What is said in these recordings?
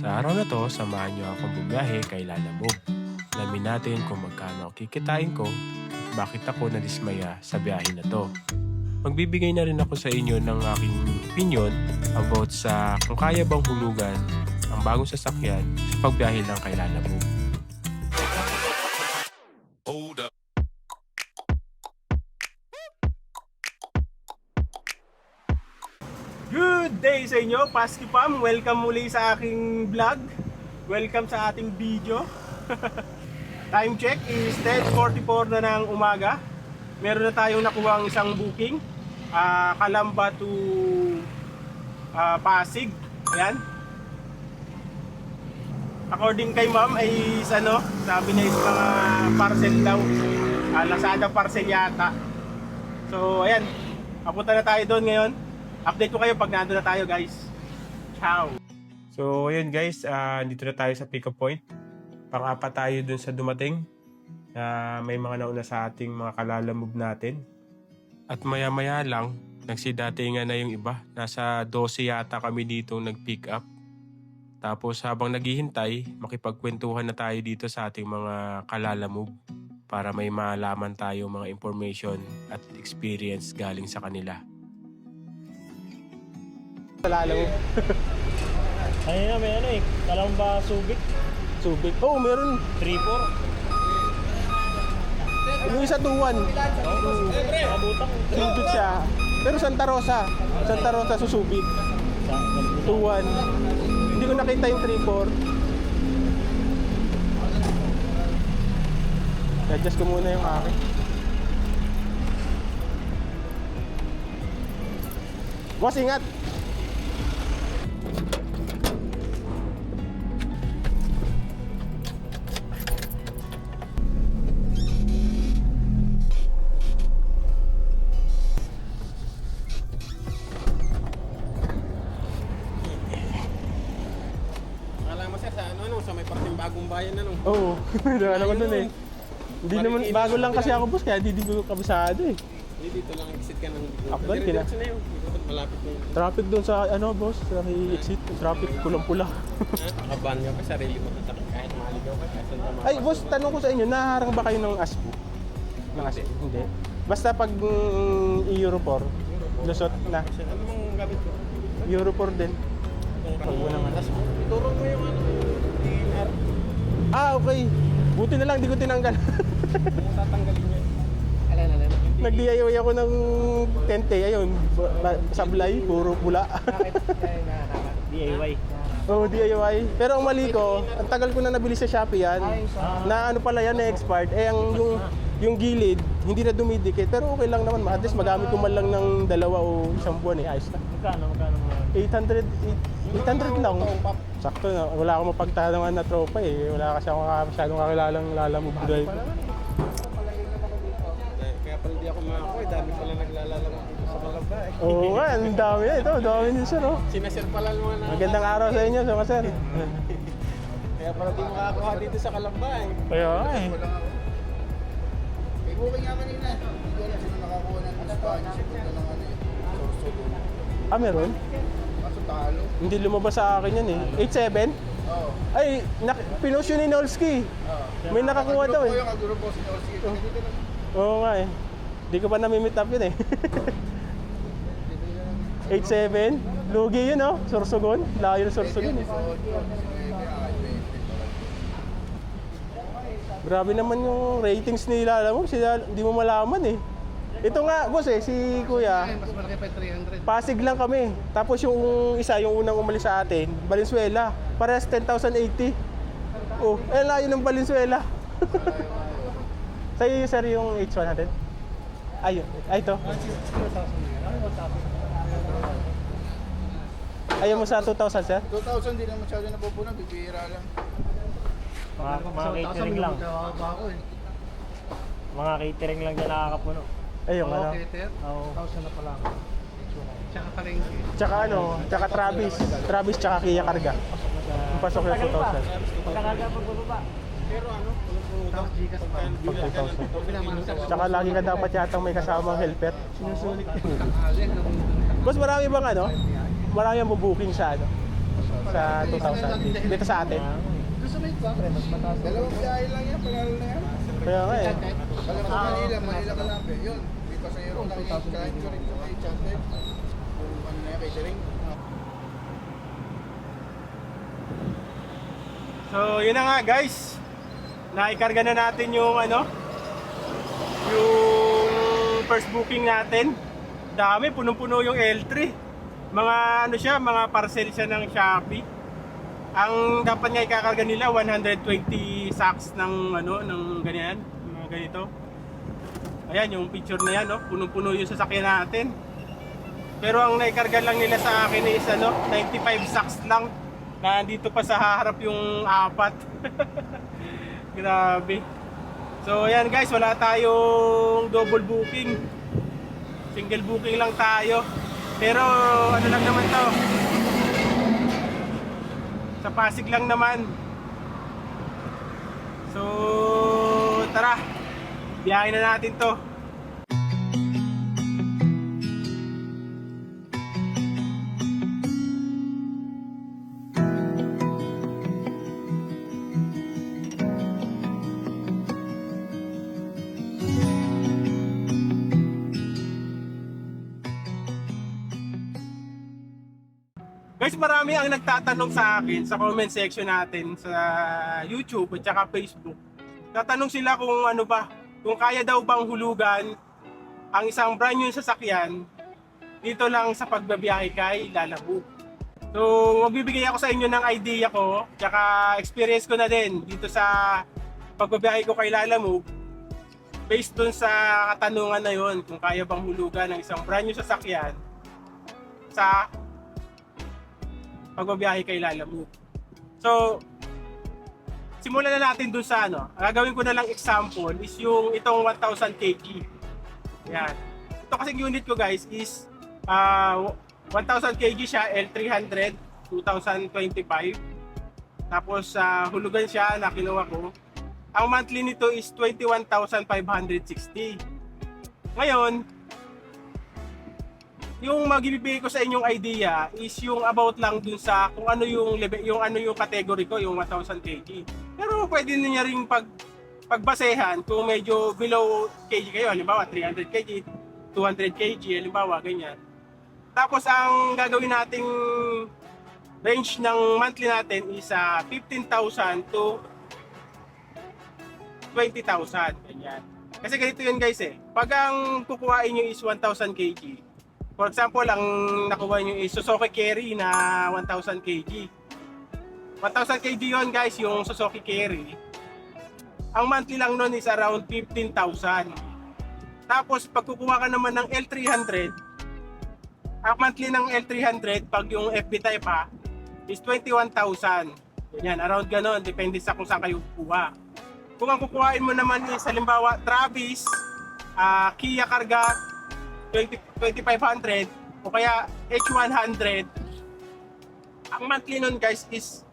Sa araw na to, samahan niyo akong bumiyahe kay Lalamove. Alamin natin kung magkano kikitain ko at bakit ako nadismaya sa biyahe na to. Magbibigay na rin ako sa inyo ng aking opinion about sa kung kaya bang hulugan ang bagong sasakyan sa pagbiyahe lang kay Lalamove. Good day sa inyo, Paski Pam! Welcome muli sa aking vlog. Welcome sa ating video. Time check is 10:44 na ng umaga. Meron na tayong nakuha ang isang booking, Calamba to Pasig. Ayan. According kay ma'am ay sabi niya is mga parcel daw. Lazada parcel yata. So ayan, papunta na tayo doon ngayon. Update ko kayo pag nandun na tayo, guys. Ciao! So, ayun guys, dito na tayo sa pick-up point. Pang-apat tayo dun sa dumating. May mga nauna sa ating mga Kalalamove natin. At maya-maya lang, nagsidatingan na yung iba. Nasa 12 yata kami dito nag-pick up. Tapos habang naghihintay, makipagkwentuhan na tayo dito sa ating mga Kalalamove para may malaman tayo mga information at experience galing sa kanila. Lalamove. Ayun na, may Calamba Subic. Subic. Oh, meron. 3-4. Yung isa 2-1. Nakabutang. Subic siya. Pero Santa Rosa. Santa Rosa susubik. 2-1. Hindi ko nakita yung 3-4. Adjust ko muna yung akin. Boss, ingat! Sa may parting bagong bayan Oo, alam ko dun eh. Hindi naman, bago lang kasi ako boss, kaya hindi ko kabisado eh. Hindi, dito lang exit ka ng Upload ka na. Diretso na yun. Malapit na yun. Traffic doon sa boss, sa exit, traffic pulang-pula. Nakaban ka pa, sarili mo tatakit kahit maligaw ka. Ay boss, tanong ko sa inyo, naharang ba kayo ng ASBO? Ng ASBO? Hindi. Basta pag Europor, lusot na. Ano mong gamit ko? Europor din. Pag mo naman. Ituro mo yung DNR. Okay. Buti na lang, di ko tinanggal. Kung tatanggalin yun. Alin. Nag-DIY ako ng tente, ayun, sablay, puro pula. DIY. Oo, DIY. Pero ang mali ko, ang tagal ko na nabili sa Shopee yan. Na ano pala yan, na-expired. Yung gilid, hindi na dumidikit. Pero okay lang naman, at least magamit ko man lang ng 2 o 1 buwan eh, ayos na. Magkano mo? 800 lang. Sakto na, wala akong mapagtanungan na tropa eh. Wala kasi ako masyadong kakilalang Lalamove driver. Kaya pala hindi ako makakoy. Dami pala naglalalaman dito sa Calamba eh. Oo nga, ang dami yan. Ito, dami din siya, no? Sinasir pala mga na. Magandang araw sa inyo, sama sir. Kaya pala di makakuha dito sa Calamba eh. Kaya nga eh. May booking nga kanina. Hindi ko alam sino nakakuha ng Espanya. Siguro na lang Sorso. Meron? Kaso talo. Hindi lumabas sa akin yan eh. 87? Oo. Ay, pinost yun ni Nolski. May nakakuha daw eh. Yung agrupo si Orsi. Dito lang. Oo nga eh. Hindi ko pa nami-meet up yun eh. 87? Lugi yun oh. Sorsogon. Layo ng Sorsogon eh. Grabe naman yung ratings nila. Alam mo, hindi mo malaman eh. Ito nga, boss eh, si Kuya. Mas malaki pa 300. Pasig lang kami. Tapos yung isa, yung unang umalis sa atin, Valenzuela. Parehas 10,080. Oh, layo ng Valenzuela. Sa'yo sir yung H100? Ay, ito. Ayaw mo sa 2,000 sir? 2,000 din na masyado napupunan. Bibira lang. Mga catering lang. Mga catering lang dyan nakakapuno. Ayun, ano? Oo. 1,000 na pala. Tsaka palengke. Tsaka tsaka Travis tsaka Kia Karga. Yung pasok yung 2,000. Pagkakaga pagbababa. Pero Tapos Gcash pa. Pag 2,000. Tsaka lagi ka dapat yatang may kasamang helper. Sinusulit. Kakaalin. Boss, marami bang Marami ang booking sa Sa 2,000 dito sa atin. Doon sa may bank. Mas mataas. Dalawang biyahe lang yan, pangalan na yan. Kaya nga eh. Alam mo Manila, Manila ka lang eh. Yun, may pasahero lang yung kain ko rin sa may charter. Kung ano na yan, catering. So yun na nga guys. Naikarga na natin yung yung first booking natin. Dami, punong-puno yung L3. Mga mga parcel siya ng Shopee. Ang dapat nga ikakarga nila 120 sacks ng ng ganyan, mga ganito. Ayan yung picture na yan, punong-puno yung sasakyan natin. Pero ang naikarga lang nila sa akin is 95 sacks lang. Nandito pa sa harap yung 4. Grabe. So ayan guys, wala tayong double booking. Single booking lang tayo. Pero ano lang naman to. Sa Pasig lang naman. So tara, biyahe na natin to. Guys, marami ang nagtatanong sa akin sa comment section natin sa YouTube at saka Facebook. Tatanong sila kung kung kaya daw bang hulugan ang isang brand new sasakyan dito lang sa pagbabiyahe kay Lalamove. So, magbibigay ako sa inyo ng idea ko, tsaka experience ko na din dito sa pagbabiyahe ko kay Lalamove based dun sa katanungan na yon, kung kaya bang hulugan ng isang brand new sasakyan sa pagbabiyahe kay Lalamove. So, simulan na natin dun sa gagawin ko na lang example is yung itong 1,000 kg. Yan. Ito kasing unit ko guys is 1,000 kg siya, L300, 2025. Tapos hulugan siya na kinuha ko. Ang monthly nito is 21,560. Ngayon, yung magbibigay ko sa inyong idea is yung about lang dun sa kung ano yung level, yung category ko, yung 1,000 kg. Pero pwede niya ring pagbasehan kung medyo below kg kayo, halimbawa 300 kg, 200 kg, halimbawa ganyan. Tapos ang gagawin nating range ng monthly natin is 15,000 to 20,000, ganyan. Kasi ganito yun guys pag ang kukuhain nyo is 1,000 kg, for example, ang nakuha nyo is Suzuki Carry na 1,000 kg. 1,000 kg yun guys, yung Suzuki Carry. Ang monthly lang nun is around 15,000. Tapos pag kukuha ka naman ng L300, ang monthly ng L300, pag yung FB type is 21,000. Ganyan, around ganon, depende sa kung saan kayo kukuha. Kung ang kukuhain mo naman is halimbawa Travis, Kia Karga 2,500 o kaya H100, ang monthly nun guys is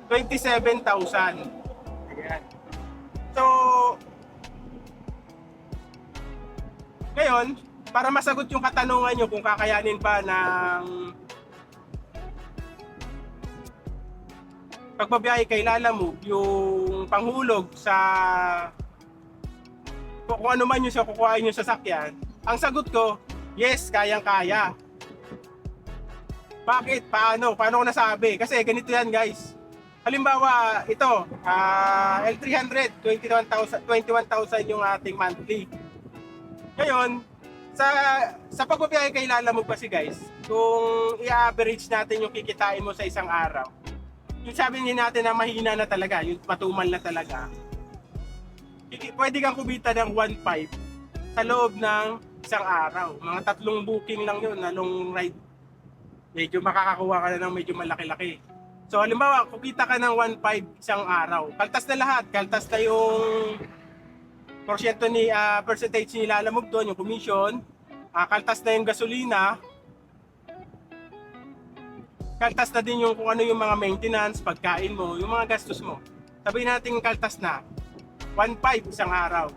27,000. Ayan. So ngayon, para masagot yung katanungan nyo kung kakayanin ba ng pagbabiyahe kay Lalamove yung panghulog sa kung ano man yung kukuhain yung sasakyan, ang sagot ko, yes, kayang-kaya. Bakit? Paano? Paano ko nasabi? Kasi ganito yan guys. Halimbawa, ito, L300, 21,000 yung ating monthly. Ngayon, sa pagbabiyahe kay Lalamove kasi guys, kung i-average natin yung kikitain mo sa isang araw, yung sabi natin na mahina na talaga, yung matumal na talaga, pwede kang kumita ng 1,500 sa loob ng isang araw. Mga 3 booking lang yun na long ride. Medyo makakakuha ka na ng medyo malaki-laki. So halimbawa, kukita ka ng 1,500 isang araw. Kaltas na lahat. Kaltas na yung percentage ni Lalamove doon, yung commission. Kaltas na yung gasolina. Kaltas na din yung kung ano yung mga maintenance, pagkain mo, yung mga gastos mo. Sabihin natin kaltas na 1,500 isang araw.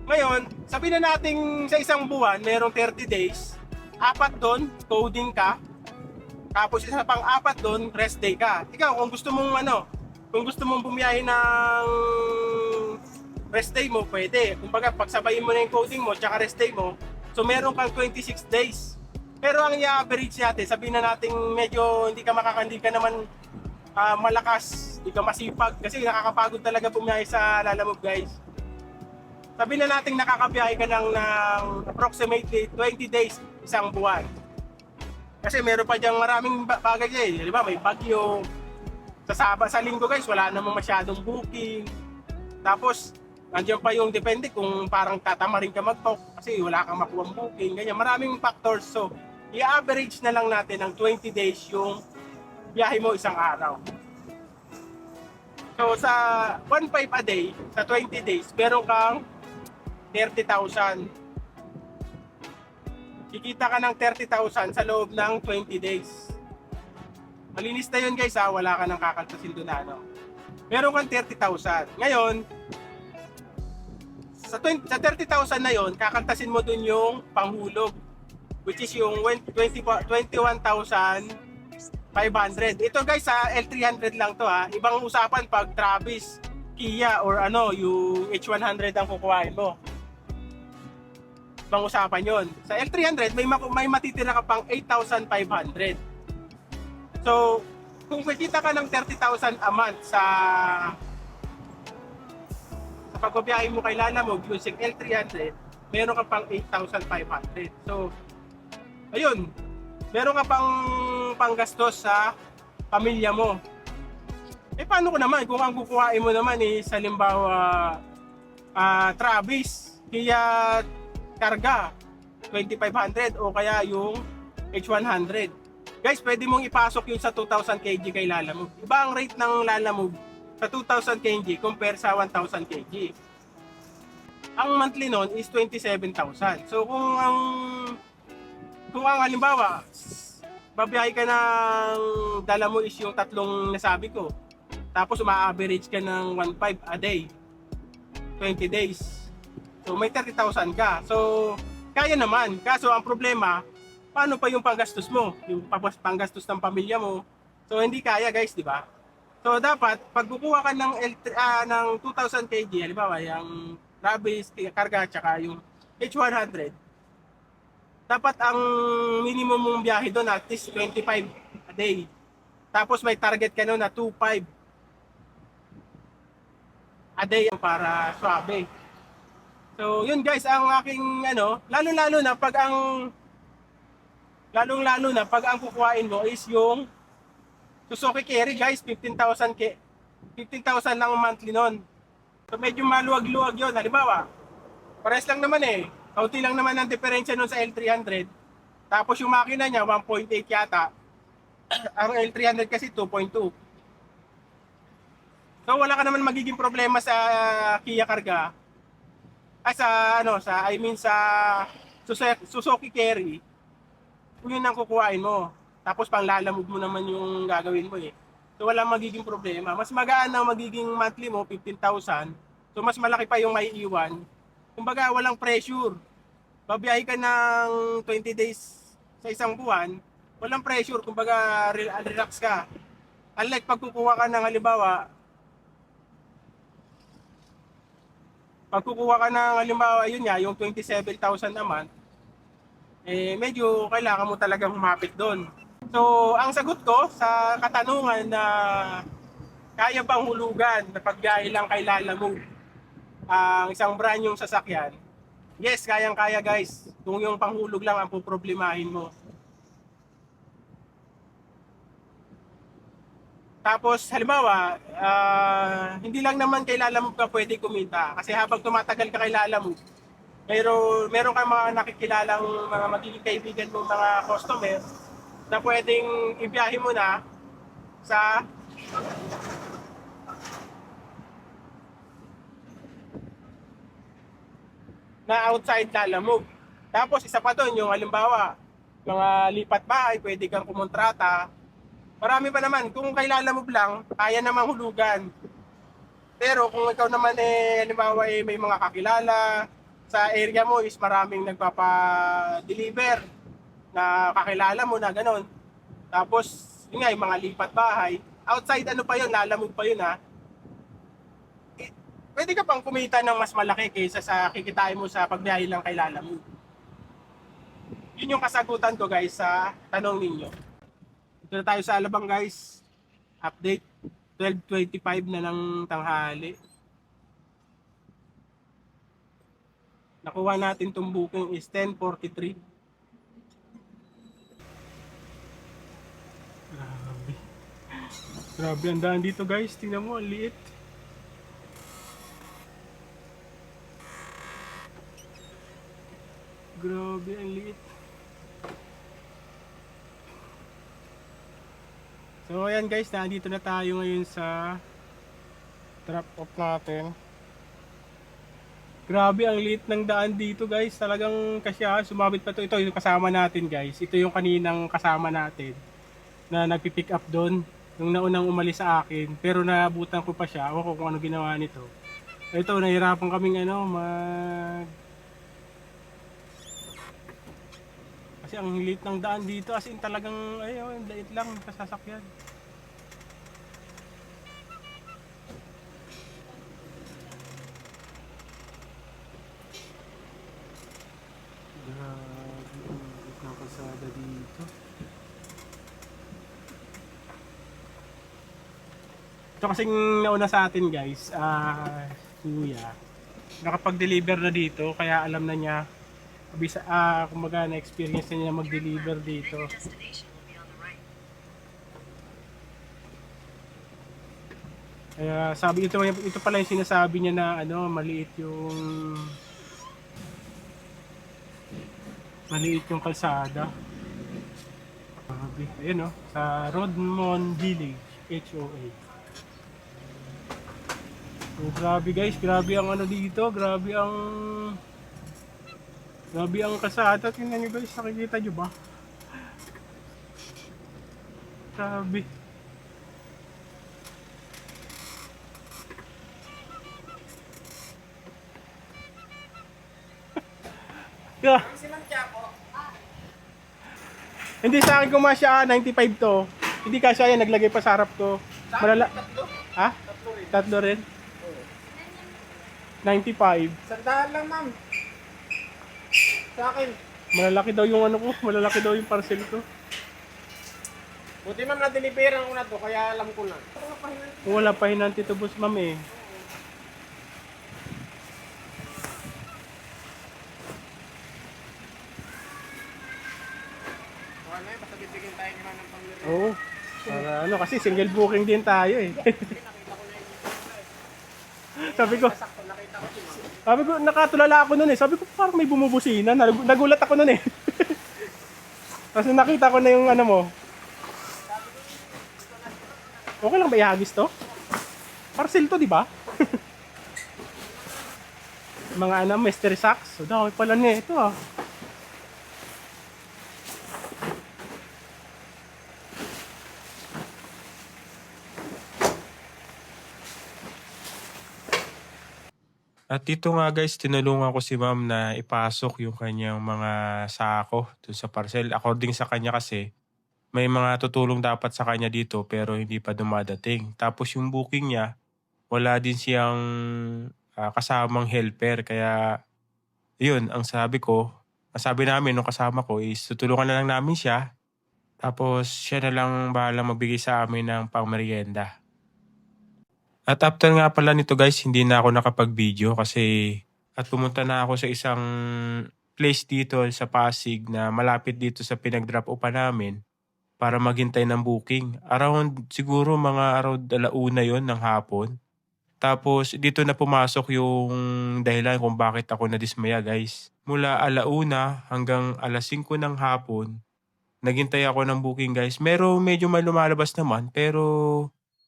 Ngayon, sabihin na natin sa isang buwan, mayroong 30 days, 4 doon, coding ka, Tapos isa pang apat doon, rest day ka. Ikaw, kung gusto mong kung gusto mong bumiyahe ng rest day mo, pwede. Kumbaga, pagsabayin mo na yung coding mo tsaka rest day mo, so meron kang 26 days. Pero ang i-average natin, sabihin na natin medyo hindi ka naman malakas, hindi ka masipag, kasi nakakapagod talaga bumiyahe sa Lalamove, guys. Sabihin na natin nakakabiyahe ka ng approximately 20 days, isang buwan. Kasi meron pa diyang maraming bagay eh. Di ba? May bagyo. Sa linggo, guys, wala namang masyadong booking. Tapos, nandiyan pa yung depende kung parang tatama rin ka mag-book kasi wala kang makuha booking. Ganyan, maraming factors. So, i-average na lang natin ng 20 days yung biyahe mo isang araw. So, sa 1.5 a day, sa 20 days, meron kang 30,000. Kikita ka ng 30,000 sa loob ng 20 days. Malinis na yun, guys, ha? Wala ka nang kakaltasin doon na, meron kang 30,000. Ngayon, sa 30,000 na yon, kakaltasin mo doon yung panghulog, which is yung 21,500. Ito, guys, sa L300 lang to, ha. Ibang usapan pag Travis, Kia, or yung H100 ang kukuhain mo. Ibang usapan yon. Sa L300, may matitira ka pang 8,500. So, kung kikita ka ng 30,000 a month sa pagbabiyahe mo kay Lalamove using L300, meron ka pang 8,500. So, ayun, meron ka pang panggastos sa pamilya mo. Eh, paano ko naman kung ang kukuhain mo naman is halimbawa Travis, Kia Karga 2,500 o kaya yung H100. Guys, pwede mong ipasok yun sa 2,000 kg kay Lalamove. Iba ang rate ng Lalamove sa 2,000 kg compare sa 1,000 kg. Ang monthly nun is 27,000. So kung ang halimbawa babiyahe ka ng dala mo is yung tatlong nasabi ko, tapos ma-average ka ng 1.5 a day, 20 days. So may 30,000 ka. So kaya naman. Kaso ang problema, paano pa yung panggastos mo? Yung panggastos ng pamilya mo. So hindi kaya, guys, di ba? So dapat pag kukuha ka ng 2,000 kg, halimbawa yung Travis, Karga, tsaka yung H100, dapat ang minimum mong biyahe doon at least 25 a day. Tapos may target ka noon na 2.5 a day para swabe. So yun, guys, ang aking lalong-lalo na pag ang kukuhain mo is yung Suzuki Carry, guys, 15,000 lang monthly nun. So medyo maluwag-luwag yun. Halimbawa, pares lang naman eh. Kaunti lang naman ang diferensya nun sa L300. Tapos yung makina niya, 1.8 yata. Ang L300 kasi 2.2. So wala ka naman magiging problema sa Kia Karga. Sa Suzuki Carry. Kung yun ang kukuhain mo. Tapos pang Lalamove mo naman yung gagawin mo eh. So walang magiging problema. Mas magaan ang magiging monthly mo, 15,000. So mas malaki pa yung may iwan. Kumbaga walang pressure. Babiyahe ka ng 20 days sa isang buwan, walang pressure. Kumbaga relax ka. Unlike pag kukuha ka ng halimbawa, yun nga, yung 27,000 a month, eh medyo kailangan mo talagang humapit doon. So, ang sagot ko sa katanungan na kaya bang hulugan na pagbiyahe lang kay Lalamove ang isang brand yung sasakyan, yes, kayang-kaya, guys. Kung yung panghulog lang ang poproblemahin mo. Tapos, halimbawa, hindi lang naman kay Lalamove ka pwede kumita. Kasi habang tumatagal ka kay Lalamove, meron kang mga nakikilalang mga magiging kaibigan mo, mga customer, na pwedeng ibiyahe mo na sa outside Lalamove. Tapos isa pa doon yung halimbawa, mga lipat bahay, pwede kang kumontrata. Marami pa naman. Kung kay Lalamove lang, kaya namang hulugan. Pero kung ikaw naman halimbawa may mga kakilala sa area mo is maraming nagpapa-deliver na kakilala mo na gano'n. Tapos, yun nga, yung mga lipat bahay. Outside ano pa yun, lalamog pa yun ha. Eh, pwede ka pang kumita ng mas malaki kaysa sa kikitain mo sa pagbiyahe lang kay lalamog. Yun yung kasagutan ko guys sa tanong ninyo. Ito na tayo sa Alabang guys. Update. 12:25 na ng tanghali. Nakuha natin itong booking is 10:43. Grabe. Grabe ang daan dito guys. Tingnan mo, ang liit. Grabe, ang liit. So ayan guys, nandito na tayo ngayon sa drop off natin. Grabe ang liit ng daan dito guys. Talagang kasya, sumabit pa to. Ito yung kasama natin guys. Ito yung kaninang kasama natin na nagpipick up doon. Nung naunang umalis sa akin. Pero naabutan ko pa siya. Ako kung ano ginawa nito. Ito, nahirapan kaming kasi ang liit ng daan dito. As in talagang, ayun, liit lang kasasakyan. Grabe, ang liit ng kalsada dito. Ito kasing nauna sa atin guys, kuya. Nakapag-deliver na dito, kaya alam na niya. Kumbaga na-experience na niya mag-deliver dito. Kaya ito pala yung sinasabi niya na maliit yung kalsada. Grabe. Ayun sa Rodmond Village, HOA. So, grabe guys, grabe ang dito, grabe ang kalsada. Tingnan nyo guys, nakikita nyo ba? Grabe. Yeah. Hindi sa akin kumasya 95 to. Hindi kasya yan, naglagay pa sa harap ko. Ha? Tatlo rin? 95. Sandahan lang, ma'am. Sa akin. Malalaki daw yung malalaki daw yung parcel ko. Buti ma'am, na-deliveran ko na to, kaya alam ko na. Wala pa hinanti to boss ma'am eh. Okay na yun, basta bibigyan tayo ni ma'am ng pang-delivery. Oo. Para kasi single booking din tayo eh. Sabi ko, nakatulala ako nun eh. Sabi ko, parang may bumubusina. Nagulat ako nun eh. Kasi nakita ko na yung mo. Okay lang ba ihagis to? Parcel to, di ba? Mga mystery socks. So, dami pala niya ito ah. At dito nga guys, tinulungan ko si ma'am na ipasok yung kanyang mga sako dun sa parcel. According sa kanya kasi, may mga tutulong dapat sa kanya dito pero hindi pa dumadating. Tapos yung booking niya, wala din siyang kasamang helper. Kaya yun, ang sabi namin nung kasama ko is tutulungan na lang namin siya. Tapos siya na lang bahala magbigay sa amin ng pangmerienda. At after nga pala nito guys, hindi na ako nakapag-video kasi at pumunta na ako sa isang place dito sa Pasig na malapit dito sa pinag-drop off namin para maghintay ng booking. Siguro around 1:00 yon ng hapon. Tapos dito na pumasok yung dahilan kung bakit ako nadismaya guys. Mula 1:00 hanggang 5:00 ng hapon, naghintay ako ng booking guys. Medyo may lumalabas naman pero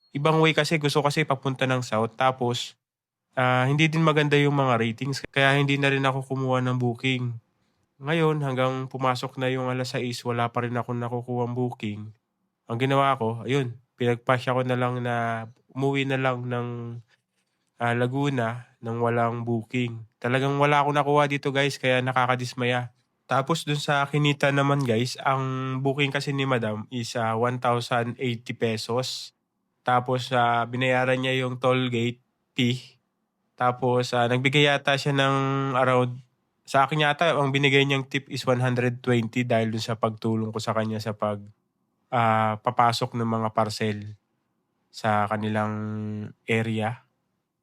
ibang way kasi gusto kasi papunta ng south. Tapos hindi din maganda yung mga ratings kaya hindi na rin ako kumuha ng booking. Ngayon hanggang pumasok na yung 6:00 wala pa rin ako nakukuhang booking. Ang ginawa ko, ayun, pinagpasya ko na lang na umuwi na lang ng Laguna nang walang booking. Talagang wala akong nakuha dito guys kaya nakakadismaya. Tapos dun sa kinita naman guys, ang booking kasi ni Madam is 1,080 pesos. Tapos binayaran niya yung toll gate fee. Tapos nagbigay yata siya ng around, sa akin yata ang binigay niyang tip is 120 dahil dun sa pagtulong ko sa kanya sa papasok ng mga parcel sa kanilang area.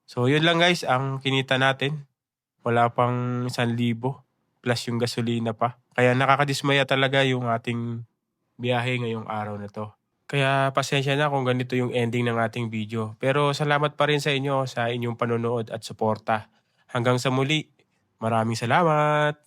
So yun lang guys ang kinita natin. Wala pang 1,000 plus yung gasolina pa. Kaya nakakadismaya talaga yung ating biyahe ngayong araw na to. Kaya pasensya na kung ganito yung ending ng ating video. Pero salamat pa rin sa inyo sa inyong panonood at suporta. Hanggang sa muli, maraming salamat!